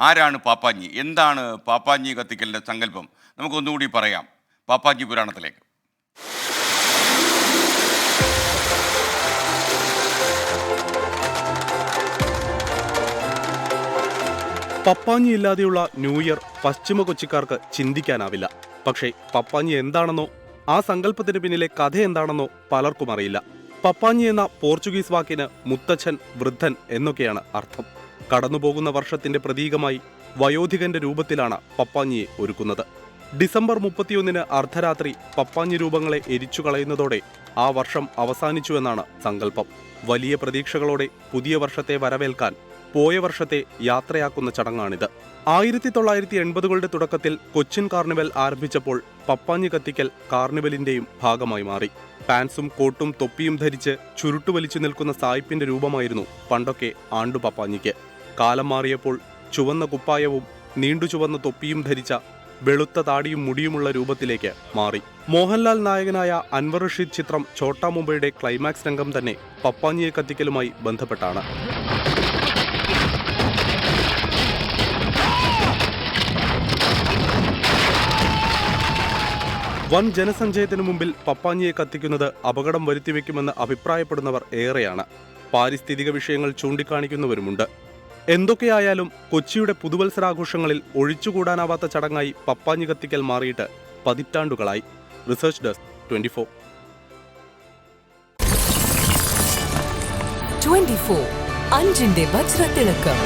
ആരാണ് പാപ്പാഞ്ഞി? എന്താണ് പാപ്പാഞ്ഞി കത്തിക്കലിൻ്റെ സങ്കല്പം? നമുക്കൊന്നുകൂടി പറയാം. പാപ്പാഞ്ഞി പുരാണത്തിലേക്ക്. പപ്പാഞ്ഞി ഇല്ലാതെയുള്ള ന്യൂ ഇയർ പശ്ചിമ കൊച്ചിക്കാർക്ക് ചിന്തിക്കാനാവില്ല. പക്ഷേ പപ്പാഞ്ഞി എന്താണെന്നോ ആ സങ്കല്പത്തിന് പിന്നിലെ കഥ എന്താണെന്നോ പലർക്കും അറിയില്ല. പപ്പാഞ്ഞി എന്ന പോർച്ചുഗീസ് വാക്കിന് മുത്തച്ഛൻ, വൃദ്ധൻ എന്നൊക്കെയാണ് അർത്ഥം. കടന്നുപോകുന്ന വർഷത്തിന്റെ പ്രതീകമായി വയോധികന്റെ രൂപത്തിലാണ് പപ്പാഞ്ഞിയെ ഒരുക്കുന്നത്. ഡിസംബർ 31 അർദ്ധരാത്രി പപ്പാഞ്ഞി രൂപങ്ങളെ എരിച്ചു കളയുന്നതോടെ ആ വർഷം അവസാനിച്ചുവെന്നാണ് സങ്കല്പം. വലിയ പ്രതീക്ഷകളോടെ പുതിയ വർഷത്തെ വരവേൽക്കാൻ പോയ വർഷത്തെ യാത്രയാക്കുന്ന ചടങ്ങാണിത്. 1980കളുടെ തുടക്കത്തിൽ കൊച്ചിൻ കാർണിവൽ ആരംഭിച്ചപ്പോൾ പപ്പാഞ്ഞി കത്തിക്കൽ കാർണിവലിന്റെയും ഭാഗമായി മാറി. പാൻസും കോട്ടും തൊപ്പിയും ധരിച്ച് ചുരുട്ടുവലിച്ചു നിൽക്കുന്ന സായിപ്പിന്റെ രൂപമായിരുന്നു പണ്ടൊക്കെ ആണ്ടു പപ്പാഞ്ഞിക്ക്. കാലം മാറിയപ്പോൾ ചുവന്ന കുപ്പായവും നീണ്ടു ചുവന്ന തൊപ്പിയും ധരിച്ച വെളുത്ത താടിയും മുടിയുമുള്ള രൂപത്തിലേക്ക് മാറി. മോഹൻലാൽ നായകനായ അൻവർ റഷീദ് ചിത്രം ഛോട്ടാ മുംബൈയുടെ ക്ലൈമാക്സ് രംഗം തന്നെ പപ്പാഞ്ഞിയെ കത്തിക്കലുമായി ബന്ധപ്പെട്ടാണ്. വൻ ജനസഞ്ചയത്തിനു മുമ്പിൽ പപ്പാഞ്ഞിയെ കത്തിക്കുന്നത് അപകടം വരുത്തിവെക്കുമെന്ന് അഭിപ്രായപ്പെടുന്നവർ ഏറെയാണ്. പാരിസ്ഥിതിക വിഷയങ്ങൾ ചൂണ്ടിക്കാണിക്കുന്നവരുമുണ്ട്. എന്തൊക്കെയായാലും കൊച്ചിയുടെ പുതുവത്സരാഘോഷങ്ങളിൽ ഒഴിച്ചുകൂടാനാവാത്ത ചടങ്ങായി പപ്പാഞ്ഞി കത്തിക്കൽ മാറിയിട്ട് പതിറ്റാണ്ടുകളായി. Research desk 24. 24 അഞ്ചിന്റെ വജ്രത്തിളക്കം.